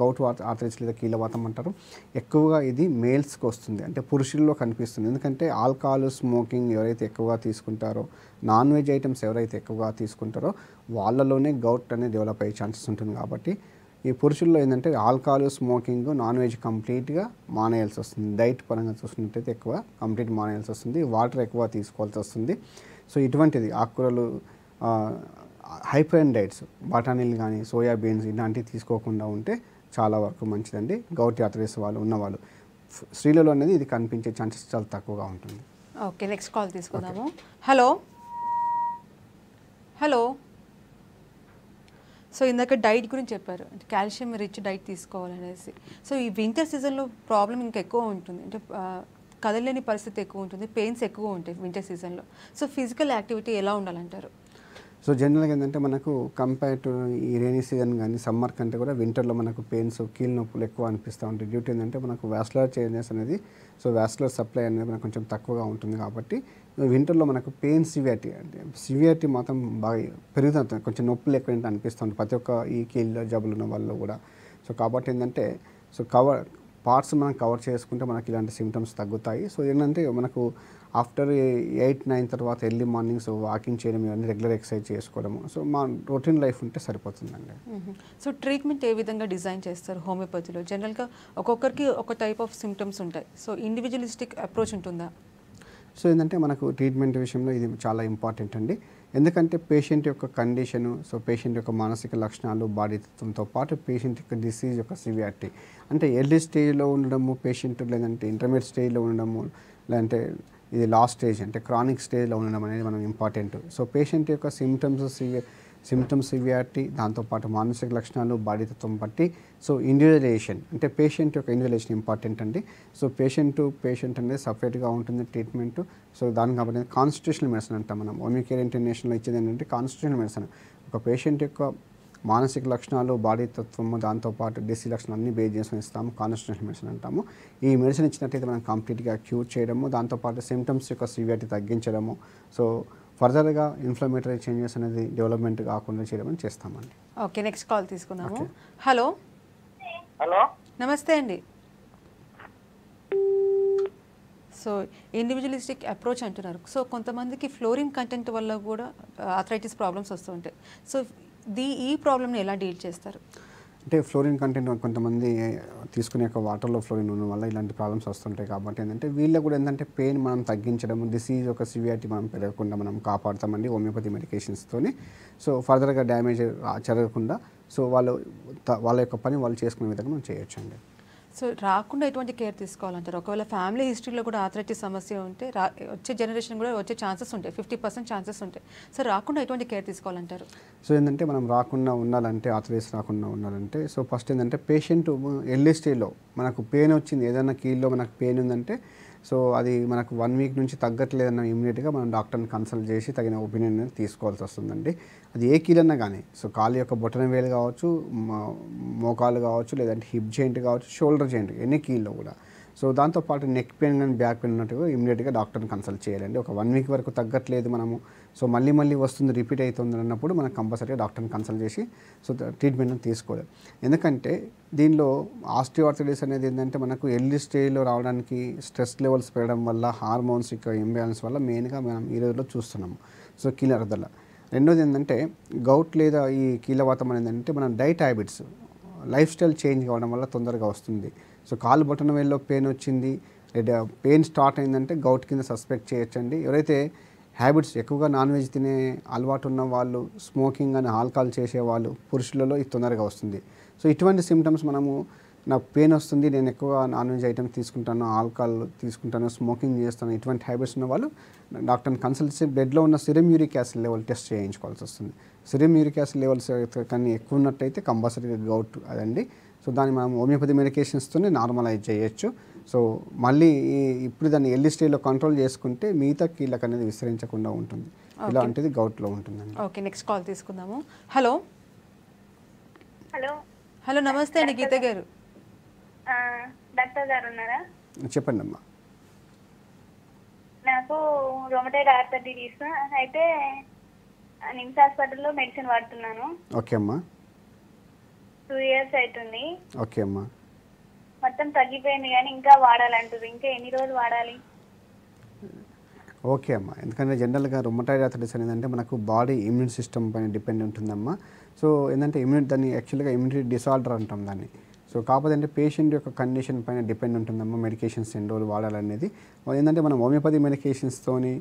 గౌట్ ఆర్థరైటిస్ లేదా కీళ్ళవాతం అంటారు. ఎక్కువగా ఇది మేల్స్కి వస్తుంది, అంటే పురుషుల్లో కనిపిస్తుంది. ఎందుకంటే ఆల్కహాల్, స్మోకింగ్ ఎవరైతే ఎక్కువగా తీసుకుంటారో, నాన్ వెజ్ ఐటమ్స్ ఎవరైతే ఎక్కువగా తీసుకుంటారో వాళ్ళలోనే గౌట్ అనేది డెవలప్ అయ్యే ఛాన్సెస్ ఉంటుంది. కాబట్టి ఈ పురుషుల్లో ఏంటంటే ఆల్కహాల్, స్మోకింగ్, నాన్ వెజ్ కంప్లీట్గా మానేయాల్సి వస్తుంది. డైట్ పరంగా చూసుకున్నట్టయితే ఎక్కువ కంప్లీట్ మానేయాల్సి వస్తుంది. వాటర్ ఎక్కువ తీసుకోవాల్సి వస్తుంది. సో ఇటువంటిది ఆకుకూరలు, హై ప్రోటీన్ డైట్స్, బఠానీలు కానీ సోయాబీన్స్ ఇలాంటివి తీసుకోకుండా ఉంటే చాలా వరకు మంచిదండి. గౌట్ ఆర్థరైటిస్ వాళ్ళు ఉన్నవాళ్ళు స్త్రీలలో అనేది ఇది కనిపించే ఛాన్సెస్ చాలా తక్కువగా ఉంటుంది. ఓకే, నెక్స్ట్ కాల్ తీసుకుందాము. Hello hello. సో ఇందాక డైట్ గురించి చెప్పారు, అంటే కాల్షియం రిచ్ డైట్ తీసుకోవాలనేసి. సో ఈ వింటర్ సీజన్లో ప్రాబ్లం ఇంకా ఎక్కువ ఉంటుంది, అంటే కదలేని పరిస్థితి ఎక్కువ ఉంటుంది, పెయిన్స్ ఎక్కువ ఉంటాయి వింటర్ సీజన్లో. సో ఫిజికల్ యాక్టివిటీ ఎలా ఉండాలంటారు? సో జనరల్గా ఏంటంటే మనకు కంపేర్ టు ఈ రైనీ సీజన్ కానీ సమ్మర్ కంటే కూడా వింటర్లో మనకు పెయిన్స్, కీళ్ళ నొప్పులు ఎక్కువ అనిపిస్తూ ఉంటాయి. డ్యూటీ ఏంటంటే మనకు వాస్కులర్ చేంజెస్ అనేది, సో వాస్కులర్ సప్లై అనేది మనకు కొంచెం తక్కువగా ఉంటుంది. కాబట్టి వింటర్లో మనకు పెయిన్ సివియారిటీ మాత్రం బాగా పెరుగుతుంది, కొంచెం నొప్పులు ఎక్కువ అనిపిస్తుంది ప్రతి ఒక్క ఈ కీళ్ళ జబ్బులు ఉన్న వాళ్ళు కూడా. సో కాబట్టి ఏంటంటే సో పార్ట్స్ మనం కవర్ చేసుకుంటే మనకి ఇలాంటి సిమ్టమ్స్ తగ్గుతాయి. సో ఏంటంటే మనకు ఆఫ్టర్ 8-9 తర్వాత ఎర్లీ మార్నింగ్ సో వాకింగ్ చేయడం, ఇవన్నీ రెగ్యులర్ ఎక్సర్సైజ్ చేసుకోవడము, సో మా రొటీన్ లైఫ్ ఉంటే సరిపోతుందండి. సో ట్రీట్మెంట్ ఏ విధంగా డిజైన్ చేస్తారు హోమియోపతిలో? జనరల్గా ఒక్కొక్కరికి ఒక టైప్ ఆఫ్ సిమ్టమ్స్ ఉంటాయి. సో ఇండివిజువలిస్టిక్ అప్రోచ్ ఉంటుందా? సో ఏంటంటే మనకు ట్రీట్మెంట్ విషయంలో ఇది చాలా ఇంపార్టెంట్ అండి. ఎందుకంటే పేషెంట్ యొక్క కండిషను, సో పేషెంట్ యొక్క మానసిక లక్షణాలు, బాధితత్వంతో పాటు పేషెంట్ యొక్క డిసీజ్ యొక్క సివియారిటీ, అంటే ఎర్లీ స్టేజ్లో ఉండడము పేషెంట్, లేదంటే ఇంటర్మీడియట్ స్టేజ్లో ఉండడము, లేదంటే ఇది లాస్ట్ స్టేజ్ అంటే క్రానిక్ స్టేజ్లో ఉండడం అనేది మనం ఇంపార్టెంట్. సో పేషెంట్ యొక్క సిమ్టమ్స్ సివియారిటీ, దాంతోపాటు మానసిక లక్షణాలు, బాధితత్వం బట్టి సో ఇండివిజువలైజేషన్, అంటే పేషెంట్ యొక్క ఇండివిజువలైజేషన్ ఇంపార్టెంట్ అండి. సో పేషెంట్ అనేది సపరేట్గా ఉంటుంది ట్రీట్మెంట్. సో దాని కాబట్టి కాన్స్టిట్యూషనల్ మెడిసిన్ అంటాం మనం. హోమియోకేర్ ఇంటర్నేషనల్ ఇచ్చేది ఏంటంటే కాన్స్టిట్యూషనల్ మెడిసిన్. ఒక పేషెంట్ యొక్క మానసిక లక్షణాలు, బాధితత్వము, దాంతోపాటు డిసీజ్ లక్షణాలు అన్నీ బేస్ చేసుకొని ఇస్తాము, కాన్స్టిట్యూషనల్ మెడిసిన్ అంటాము. ఈ మెడిసిన్ ఇచ్చినట్టయితే మనం కంప్లీట్గా క్యూర్ చేయడము, దాంతోపాటు సిమ్టమ్స్ యొక్క సివియారిటీ తగ్గించడము, సో ఫర్దర్గా ఇన్ఫ్లమేటరీ చేంజెస్ అనేది డెవలప్మెంట్ కాకుండా చేయడం చేస్తామండి. ఓకే, నెక్స్ట్ కాల్ తీసుకున్నాము. హలో హలో, నమస్తే అండి. సో ఇండివిజువలిస్టిక్ అప్రోచ్ అంటున్నారు. సో కొంతమందికి ఫ్లోరిన్ కంటెంట్ వల్ల కూడా ఆర్థరైటిస్ ప్రాబ్లమ్స్ వస్తుంటాయి. సో ఈ ప్రాబ్లమ్ని ఎలా డీల్ చేస్తారు? అంటే ఫ్లోరిన్ కంటెంట్ కొంతమంది తీసుకునే యొక్క వాటర్లో ఫ్లోరిన్ ఉండడం వల్ల ఇలాంటి ప్రాబ్లమ్స్ వస్తుంటాయి. కాబట్టి ఏంటంటే వీళ్ళకి కూడా ఏంటంటే పెయిన్ మనం తగ్గించడం, డిసీజ్ యొక్క సివియారిటీ మనం పెరగకుండా మనం కాపాడుతామండి హోమియోపతి మెడికేషన్స్తోని. సో ఫర్దర్గా డ్యామేజ్ జరగకుండా సో వాళ్ళ యొక్క పని వాళ్ళు చేసుకునే విధంగా మనం చేయొచ్చండి. సో రాకుండా ఎటువంటి కేర్ తీసుకోవాలంటారు? ఒకవేళ ఫ్యామిలీ హిస్టరీలో కూడా ఆర్థరైటిస్ సమస్య ఉంటే వచ్చే జనరేషన్ కూడా వచ్చే ఛాన్సెస్ ఉంటాయి, 50% ఛాన్సెస్ ఉంటాయి. సో రాకుండా ఎటువంటి కేర్ తీసుకోవాలంటారు? సో ఏంటంటే మనం రాకుండా ఉండాలంటే, ఆర్థరైటిస్ రాకుండా ఉండాలంటే సో ఫస్ట్ ఏంటంటే పేషెంట్ ఎర్లీ స్టేజ్లో మనకు పెయిన్ వచ్చింది, ఏదైనా కీల్లో మనకు పెయిన్ ఉందంటే సో అది మనకు 1 వీక్ నుంచి తగ్గట్లేదన్న ఇమీడియట్గా మనం డాక్టర్ని కన్సల్ట్ చేసి తగిన ఒపీనియన్ అనేది తీసుకోవాల్సి వస్తుందండి. అది ఏ కీలన్నా కానీ, సో కాలు యొక్క బొటన వేలు కావచ్చు, మోకాలు కావచ్చు, లేదంటే హిప్ జాయింట్ కావచ్చు, షోల్డర్ జాయింట్, ఎన్ని కీల్లో కూడా. సో దాంతోపాటు నెక్ పెయిన్ కానీ బ్యాక్ పెయిన్ ఉన్నట్టుగా ఇమీడియట్గా డాక్టర్ని కన్సల్ట్ చేయాలండి. ఒక 1 వీక్ వరకు తగ్గట్లేదు మనము, సో మళ్ళీ వస్తుంది, రిపీట్ అవుతుంది అన్నప్పుడు మనం కంపల్సరీగా డాక్టర్ని కన్సల్ట్ చేసి సో ట్రీట్మెంట్ని తీసుకోవాలి. ఎందుకంటే దీనిలో ఆస్టియోఆర్థరైటిస్ అనేది ఏంటంటే మనకు ఎర్లీ స్టేజ్లో రావడానికి స్ట్రెస్ లెవెల్స్ పెరగడం వల్ల, హార్మోన్స్ యొక్క ఇంబ్యాలెన్స్ వల్ల మెయిన్గా మనం ఈ రోజుల్లో చూస్తున్నాము. సో కీళ్ళ రెండోది ఏంటంటే గౌట్ లేదా ఈ కీళ్ళవాతం అనేది ఏంటంటే మన diet habits, life style change కావడం వల్ల తొందరగా వస్తుంది. సో కాలు బొటన వేల్లో పెయిన్ వచ్చింది, లేదా పెయిన్ స్టార్ట్ అయిందంటే గౌట్ కింద సస్పెక్ట్ చేయొచ్చండి. ఎవరైతే హ్యాబిట్స్ ఎక్కువగా నాన్ వెజ్ తినే అలవాటు ఉన్న వాళ్ళు, స్మోకింగ్ అని ఆల్కహాల్ చేసేవాళ్ళు, పురుషులలో ఇది తొందరగా వస్తుంది. సో ఇటువంటి సిమ్టమ్స్ మనము నాకు పెయిన్ వస్తుంది, నేను ఎక్కువ నాన్ వెజ్ ఐటమ్స్ తీసుకుంటాను, ఆల్కహాల్ తీసుకుంటాను, స్మోకింగ్ చేస్తాను, ఇటువంటి హ్యాబిట్స్ ఉన్న వాళ్ళు డాక్టర్ని కన్సల్ట్ చేసి బ్లడ్లో ఉన్న serum uric acid level test చేయించుకోవాల్సి వస్తుంది. సిరమ్ యూరిక్ యాసిడ్ లెవెల్స్ కానీ ఎక్కువ ఉన్నట్టయితే కంపల్సరీగా గౌట్ అదండి. సో దాన్ని మనం హోమియోపతి మెడికేషన్స్తోనే నార్మలైజ్ చేయొచ్చు. సో మళ్ళీ ఇప్పుడు దాన్ని ఎర్లీ స్టేజ్లో కంట్రోల్ చేసుకుంటే మిగతా కీళ్ళకు అనేది విస్తరించకుండా ఉంటుంది. ఇలాంటిది గౌట్లో ఉంటుందండి. ఓకే, నెక్స్ట్ కాల్ తీసుకుందాము. హలో హలో హలో నమస్తే అండి గీత గారు. డాక్టర్ గారు ఉన్నారా? చెప్పండి అమ్మా. నాకు రొమటైడ్ ఆర్థరైటిస్ అయితే నిమ్స్ హాస్పిటల్లో మెడిసిన్ వాడుతున్నాను. ఓకే అమ్మా. 2 years అవుతుంది. ఓకే అమ్మా. మొత్తం తగ్గిపోయింది కానీ ఇంకా వాడాలంటారు. ఇంకా ఎన్ని రోజులు వాడాలి? ఓకే అమ్మా. ఎందుకంటే జనరల్గా రుమటాయిడ్ ఆర్థరైటిస్ అనేది మనకు బాడీ ఇమ్యూన్ సిస్టమ్ పైన డిపెండ్ ఉంటుందమ్మా. సో ఏంటంటే దాన్ని యాక్చువల్గా ఇమ్యూనిటీ డిసార్డర్ అంటాం దాన్ని. సో కాకపోతే అంటే పేషెంట్ యొక్క కండిషన్ పైన డిపెండ్ ఉంటుందమ్మా మెడికేషన్స్ ఎన్ని రోజులు వాడాలనేది. ఏంటంటే మనం హోమియోపతి మెడికేషన్స్తోని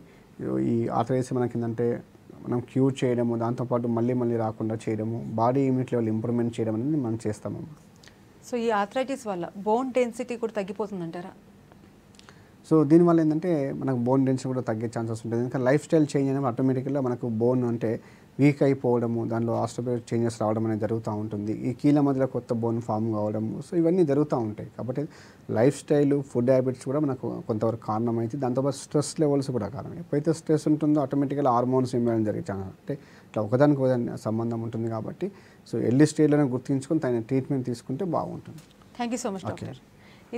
ఈ ఆర్థరైటిస్ మనకి ఏంటంటే మనం క్యూర్ చేయడము, దాంతోపాటు మళ్ళీ రాకుండా చేయడము, బాడీ ఇమ్యూనిటీ లెవెల్ ఇంప్రూవ్మెంట్ చేయడం అనేది మనం చేస్తామమ్మా. సో ఈ ఆర్థరైటిస్ వల్ల బోన్ డెన్సిటీ కూడా తగ్గిపోతుందంటారా? సో దీనివల్ల ఏంటంటే మనకు బోన్ డెన్సిటీ కూడా తగ్గే ఛాన్సెస్ ఉంటుంది. ఎందుకంటే లైఫ్ స్టైల్ చేంజ్ అనేది ఆటోమేటిక్గా మనకు బోన్ అంటే వీక్ అయిపోవడము, దానిలో ఆస్ట్రోపైడ్ చేంజెస్ రావడం అనేది జరుగుతూ ఉంటుంది. ఈ కీళ్ళ మధ్యలో కొత్త బోన్ ఫామ్ కావడము, సో ఇవన్నీ జరుగుతూ ఉంటాయి. కాబట్టి లైఫ్ స్టైల్, ఫుడ్ హ్యాబిట్స్ కూడా మనకు కొంతవరకు కారణం అయితే, దాంతోపాటు స్ట్రెస్ లెవెల్స్ కూడా కారణం. ఎప్పుడైతే స్ట్రెస్ ఉంటుందో ఆటోమేటిక్గా హార్మోన్స్ ఇంబ్యాలెన్స్ జరిగే ఛాన్స్ అంటే ఇట్లా ఒకదానికి సంబంధం ఉంటుంది. కాబట్టి సో ఎర్లీ స్టేజ్లోనే గుర్తించుకొని తగిన ట్రీట్మెంట్ తీసుకుంటే బాగుంటుంది. Thank you so much doctor.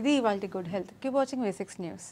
ఇది ఇవాల్టి good health. Keep watching V6 news.